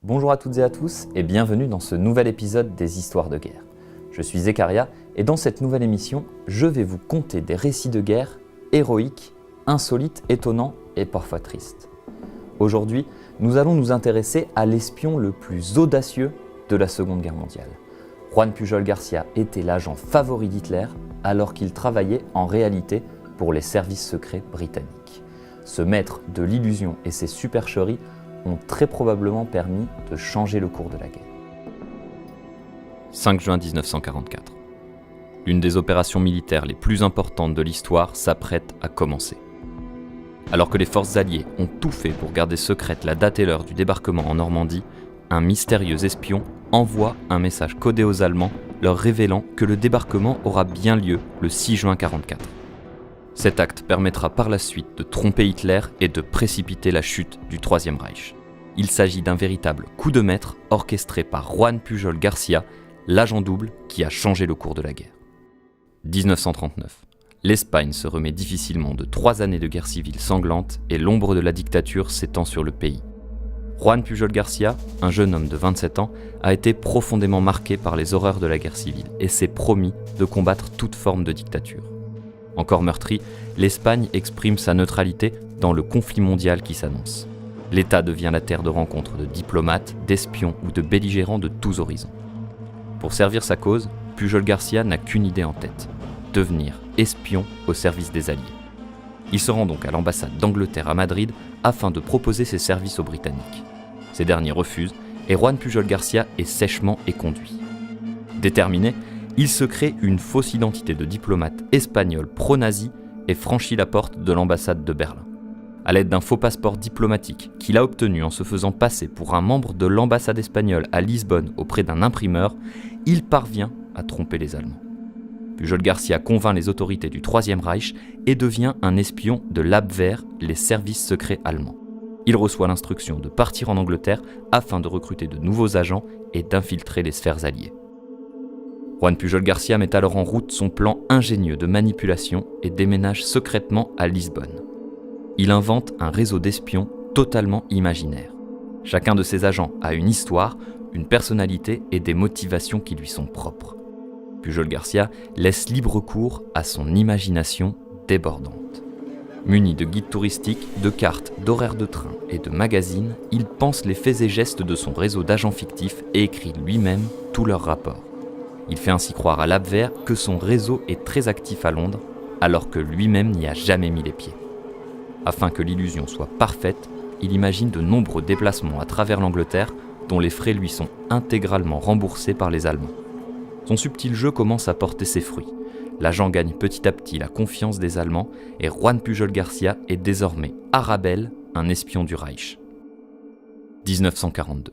Bonjour à toutes et à tous et bienvenue dans ce nouvel épisode des Histoires de guerre. Je suis Zekaria et dans cette nouvelle émission, je vais vous conter des récits de guerre héroïques, insolites, étonnants et parfois tristes. Aujourd'hui, nous allons nous intéresser à l'espion le plus audacieux de la Seconde Guerre mondiale. Juan Pujol Garcia était l'agent favori d'Hitler alors qu'il travaillait en réalité pour les services secrets britanniques. Ce maître de l'illusion et ses supercheries ont très probablement permis de changer le cours de la guerre. 5 juin 1944. L'une des opérations militaires les plus importantes de l'histoire s'apprête à commencer. Alors que les forces alliées ont tout fait pour garder secrète la date et l'heure du débarquement en Normandie, un mystérieux espion envoie un message codé aux Allemands leur révélant que le débarquement aura bien lieu le 6 juin 1944. Cet acte permettra par la suite de tromper Hitler et de précipiter la chute du Troisième Reich. Il s'agit d'un véritable coup de maître orchestré par Juan Pujol Garcia, l'agent double qui a changé le cours de la guerre. 1939. L'Espagne se remet difficilement de 3 années de guerre civile sanglante et l'ombre de la dictature s'étend sur le pays. Juan Pujol Garcia, un jeune homme de 27 ans, a été profondément marqué par les horreurs de la guerre civile et s'est promis de combattre toute forme de dictature. Encore meurtri, l'Espagne exprime sa neutralité dans le conflit mondial qui s'annonce. L'État devient la terre de rencontre de diplomates, d'espions ou de belligérants de tous horizons. Pour servir sa cause, Pujol Garcia n'a qu'une idée en tête, devenir espion au service des Alliés. Il se rend donc à l'ambassade d'Angleterre à Madrid afin de proposer ses services aux Britanniques. Ces derniers refusent et Juan Pujol Garcia est sèchement éconduit. Déterminé, il se crée une fausse identité de diplomate espagnol pro-nazi et franchit la porte de l'ambassade de Berlin. À l'aide d'un faux passeport diplomatique qu'il a obtenu en se faisant passer pour un membre de l'ambassade espagnole à Lisbonne auprès d'un imprimeur, il parvient à tromper les Allemands. Pujol Garcia convainc les autorités du Troisième Reich et devient un espion de l'Abwehr, les services secrets allemands. Il reçoit l'instruction de partir en Angleterre afin de recruter de nouveaux agents et d'infiltrer les sphères alliées. Juan Pujol Garcia met alors en route son plan ingénieux de manipulation et déménage secrètement à Lisbonne. Il invente un réseau d'espions totalement imaginaire. Chacun de ses agents a une histoire, une personnalité et des motivations qui lui sont propres. Pujol Garcia laisse libre cours à son imagination débordante. Muni de guides touristiques, de cartes, d'horaires de train et de magazines, il pense les faits et gestes de son réseau d'agents fictifs et écrit lui-même tous leurs rapports. Il fait ainsi croire à l'Abwehr que son réseau est très actif à Londres, alors que lui-même n'y a jamais mis les pieds. Afin que l'illusion soit parfaite, il imagine de nombreux déplacements à travers l'Angleterre, dont les frais lui sont intégralement remboursés par les Allemands. Son subtil jeu commence à porter ses fruits. L'agent gagne petit à petit la confiance des Allemands et Juan Pujol Garcia est désormais Arabelle, un espion du Reich. 1942.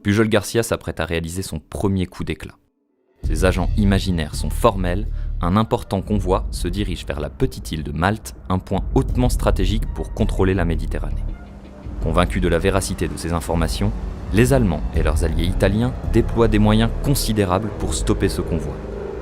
Pujol Garcia s'apprête à réaliser son premier coup d'éclat. Ses agents imaginaires sont formels, un important convoi se dirige vers la petite île de Malte, un point hautement stratégique pour contrôler la Méditerranée. Convaincus de la véracité de ces informations, les Allemands et leurs alliés italiens déploient des moyens considérables pour stopper ce convoi.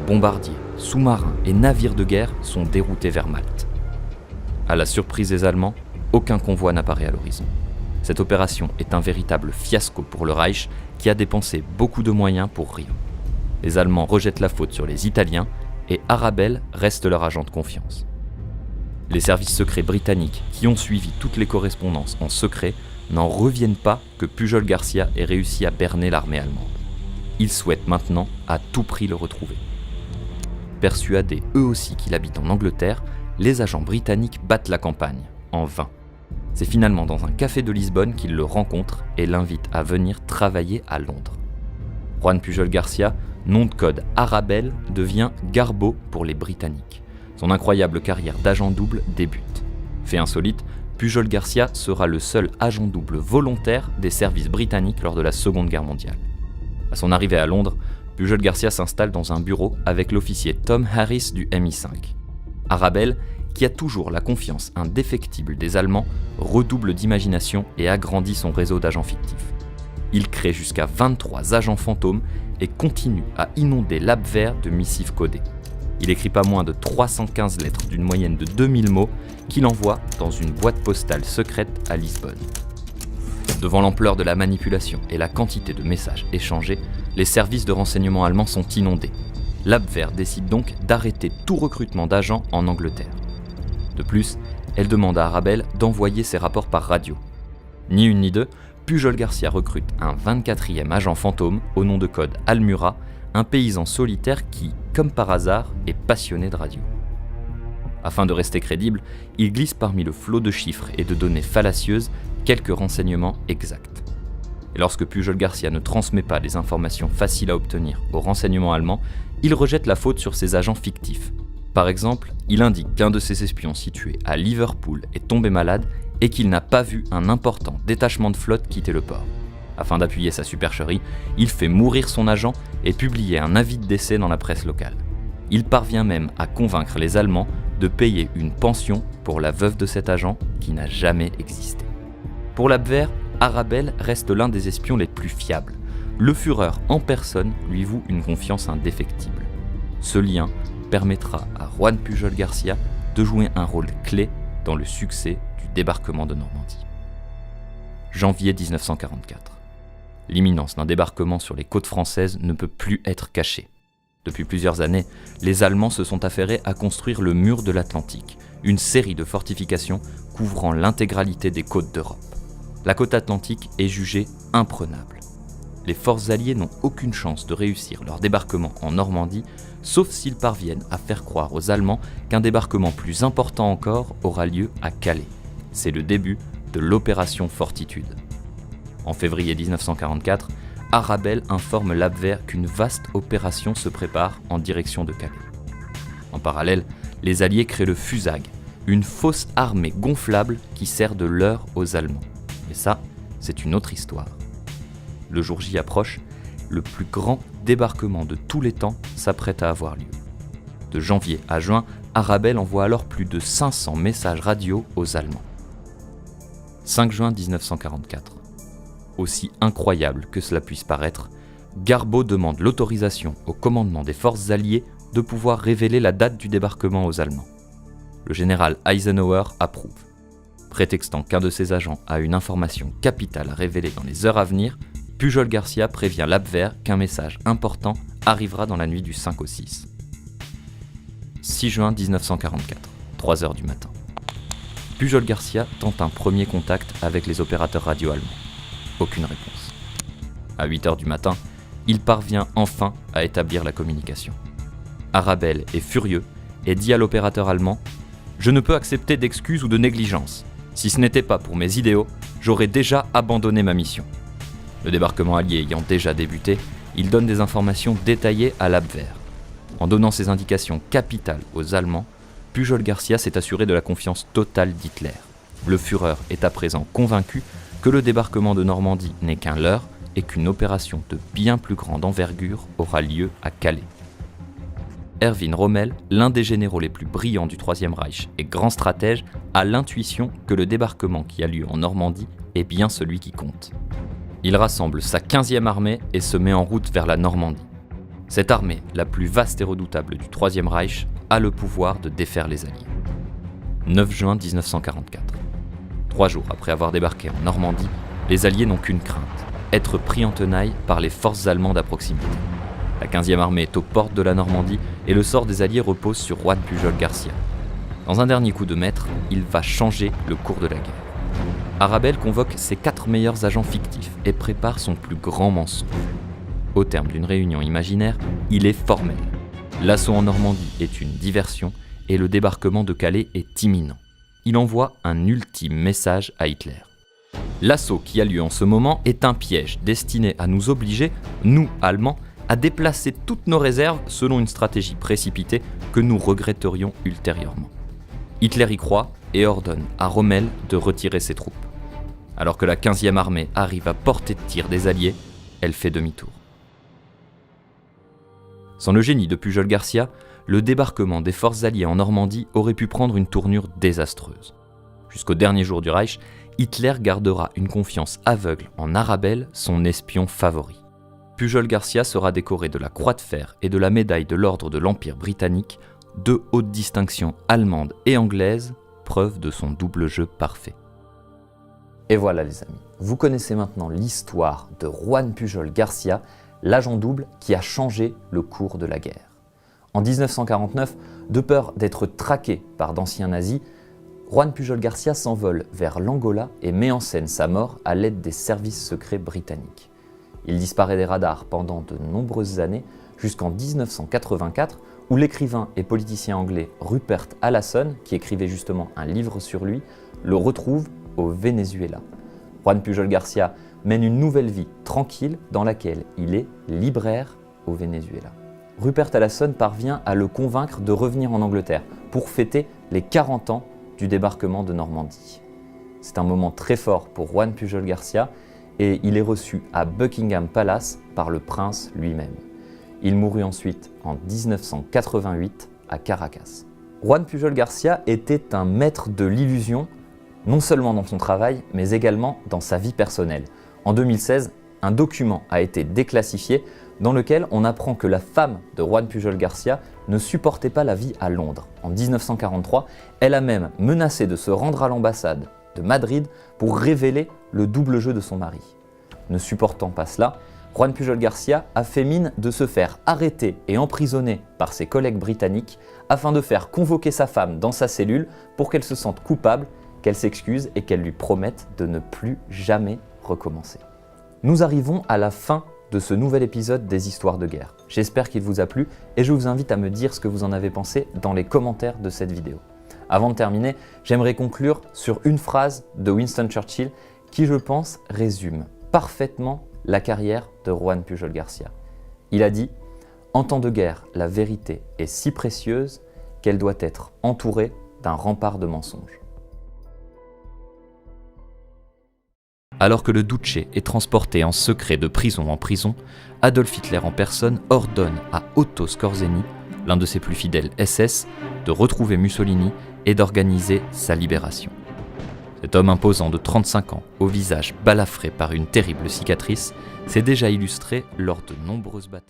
Bombardiers, sous-marins et navires de guerre sont déroutés vers Malte. À la surprise des Allemands, aucun convoi n'apparaît à l'horizon. Cette opération est un véritable fiasco pour le Reich qui a dépensé beaucoup de moyens pour rien. Les Allemands rejettent la faute sur les Italiens et Arabelle reste leur agent de confiance. Les services secrets britanniques, qui ont suivi toutes les correspondances en secret, n'en reviennent pas que Pujol Garcia ait réussi à berner l'armée allemande. Ils souhaitent maintenant à tout prix le retrouver. Persuadés eux aussi qu'il habite en Angleterre, les agents britanniques battent la campagne, en vain. C'est finalement dans un café de Lisbonne qu'ils le rencontrent et l'invitent à venir travailler à Londres. Juan Pujol Garcia, nom de code Arabelle, devient Garbo pour les Britanniques. Son incroyable carrière d'agent double débute. Fait insolite, Pujol Garcia sera le seul agent double volontaire des services britanniques lors de la Seconde Guerre mondiale. À son arrivée à Londres, Pujol Garcia s'installe dans un bureau avec l'officier Tom Harris du MI5. Arabelle, qui a toujours la confiance indéfectible des Allemands, redouble d'imagination et agrandit son réseau d'agents fictifs. Il crée jusqu'à 23 agents fantômes et continue à inonder l'Abwehr de missives codées. Il écrit pas moins de 315 lettres d'une moyenne de 2000 mots qu'il envoie dans une boîte postale secrète à Lisbonne. Devant l'ampleur de la manipulation et la quantité de messages échangés, les services de renseignement allemands sont inondés. L'Abwehr décide donc d'arrêter tout recrutement d'agents en Angleterre. De plus, elle demande à Arabelle d'envoyer ses rapports par radio. Ni une ni deux, Pujol Garcia recrute un 24e agent fantôme au nom de code Almura, un paysan solitaire qui, comme par hasard, est passionné de radio. Afin de rester crédible, il glisse parmi le flot de chiffres et de données fallacieuses quelques renseignements exacts. Et lorsque Pujol Garcia ne transmet pas les informations faciles à obtenir aux renseignements allemands, il rejette la faute sur ses agents fictifs. Par exemple, il indique qu'un de ses espions situé à Liverpool est tombé malade et qu'il n'a pas vu un important détachement de flotte quitter le port. Afin d'appuyer sa supercherie, il fait mourir son agent et publier un avis de décès dans la presse locale. Il parvient même à convaincre les Allemands de payer une pension pour la veuve de cet agent qui n'a jamais existé. Pour l'Abwehr, Arabelle reste l'un des espions les plus fiables. Le Führer en personne lui voue une confiance indéfectible. Ce lien permettra à Juan Pujol Garcia de jouer un rôle clé dans le succès du débarquement de Normandie. Janvier 1944. L'imminence d'un débarquement sur les côtes françaises ne peut plus être cachée. Depuis plusieurs années, les Allemands se sont affairés à construire le mur de l'Atlantique, une série de fortifications couvrant l'intégralité des côtes d'Europe. La côte atlantique est jugée imprenable. Les forces alliées n'ont aucune chance de réussir leur débarquement en Normandie, sauf s'ils parviennent à faire croire aux Allemands qu'un débarquement plus important encore aura lieu à Calais. C'est le début de l'opération Fortitude. En février 1944, Arabelle informe l'Abwehr qu'une vaste opération se prépare en direction de Calais. En parallèle, les Alliés créent le FUSAG, une fausse armée gonflable qui sert de leurre aux Allemands. Mais ça, c'est une autre histoire. Le jour J approche, le plus grand débarquement de tous les temps s'apprête à avoir lieu. De janvier à juin, Arabelle envoie alors plus de 500 messages radio aux Allemands. 5 juin 1944. Aussi incroyable que cela puisse paraître, Garbeau demande l'autorisation au commandement des forces alliées de pouvoir révéler la date du débarquement aux Allemands. Le général Eisenhower approuve. Prétextant qu'un de ses agents a une information capitale à révéler dans les heures à venir, Pujol Garcia prévient l'Abwehr qu'un message important arrivera dans la nuit du 5 au 6. 6 juin 1944, 3 heures du matin. Pujol Garcia tente un premier contact avec les opérateurs radio allemands. Aucune réponse. À 8 heures du matin, il parvient enfin à établir la communication. Arabelle est furieux et dit à l'opérateur allemand « Je ne peux accepter d'excuses ou de négligence. Si ce n'était pas pour mes idéaux, j'aurais déjà abandonné ma mission. » Le débarquement allié ayant déjà débuté, il donne des informations détaillées à l'Abwehr. En donnant ces indications capitales aux Allemands, Pujol Garcia s'est assuré de la confiance totale d'Hitler. Le Führer est à présent convaincu que le débarquement de Normandie n'est qu'un leurre et qu'une opération de bien plus grande envergure aura lieu à Calais. Erwin Rommel, l'un des généraux les plus brillants du Troisième Reich et grand stratège, a l'intuition que le débarquement qui a lieu en Normandie est bien celui qui compte. Il rassemble sa 15e armée et se met en route vers la Normandie. Cette armée, la plus vaste et redoutable du Troisième Reich, a le pouvoir de défaire les Alliés. 9 juin 1944. 3 jours après avoir débarqué en Normandie, les Alliés n'ont qu'une crainte, être pris en tenaille par les forces allemandes à proximité. La 15e armée est aux portes de la Normandie et le sort des Alliés repose sur Juan Pujol Garcia. Dans un dernier coup de maître, il va changer le cours de la guerre. Arabelle convoque ses 4 meilleurs agents fictifs et prépare son plus grand mensonge. Au terme d'une réunion imaginaire, il est formel. L'assaut en Normandie est une diversion et le débarquement de Calais est imminent. Il envoie un ultime message à Hitler. L'assaut qui a lieu en ce moment est un piège destiné à nous obliger, nous, Allemands, à déplacer toutes nos réserves selon une stratégie précipitée que nous regretterions ultérieurement. Hitler y croit et ordonne à Rommel de retirer ses troupes. Alors que la 15e armée arrive à portée de tir des Alliés, elle fait demi-tour. Sans le génie de Pujol Garcia, le débarquement des forces alliées en Normandie aurait pu prendre une tournure désastreuse. Jusqu'au dernier jour du Reich, Hitler gardera une confiance aveugle en Arabelle, son espion favori. Pujol Garcia sera décoré de la Croix de Fer et de la médaille de l'Ordre de l'Empire britannique, 2 hautes distinctions allemandes et anglaises, preuve de son double jeu parfait. Et voilà les amis, vous connaissez maintenant l'histoire de Juan Pujol Garcia, l'agent double qui a changé le cours de la guerre. En 1949, de peur d'être traqué par d'anciens nazis, Juan Pujol Garcia s'envole vers l'Angola et met en scène sa mort à l'aide des services secrets britanniques. Il disparaît des radars pendant de nombreuses années, jusqu'en 1984, où l'écrivain et politicien anglais Rupert Allison, qui écrivait justement un livre sur lui, le retrouve au Venezuela. Juan Pujol Garcia mène une nouvelle vie tranquille dans laquelle il est libraire au Venezuela. Rupert Allison parvient à le convaincre de revenir en Angleterre pour fêter les 40 ans du débarquement de Normandie. C'est un moment très fort pour Juan Pujol Garcia et il est reçu à Buckingham Palace par le prince lui-même. Il mourut ensuite en 1988 à Caracas. Juan Pujol Garcia était un maître de l'illusion, non seulement dans son travail, mais également dans sa vie personnelle. En 2016, un document a été déclassifié dans lequel on apprend que la femme de Juan Pujol Garcia ne supportait pas la vie à Londres. En 1943, elle a même menacé de se rendre à l'ambassade de Madrid pour révéler le double jeu de son mari. Ne supportant pas cela, Juan Pujol Garcia a fait mine de se faire arrêter et emprisonner par ses collègues britanniques afin de faire convoquer sa femme dans sa cellule pour qu'elle se sente coupable, qu'elle s'excuse et qu'elle lui promette de ne plus jamais recommencer. Nous arrivons à la fin de ce nouvel épisode des Histoires de guerre. J'espère qu'il vous a plu et je vous invite à me dire ce que vous en avez pensé dans les commentaires de cette vidéo. Avant de terminer, j'aimerais conclure sur une phrase de Winston Churchill qui, je pense, résume parfaitement la carrière de Juan Pujol Garcia. Il a dit « En temps de guerre, la vérité est si précieuse qu'elle doit être entourée d'un rempart de mensonges. » Alors que le Duce est transporté en secret de prison en prison, Adolf Hitler en personne ordonne à Otto Skorzeny, l'un de ses plus fidèles SS, de retrouver Mussolini et d'organiser sa libération. Cet homme imposant de 35 ans, au visage balafré par une terrible cicatrice, s'est déjà illustré lors de nombreuses batailles.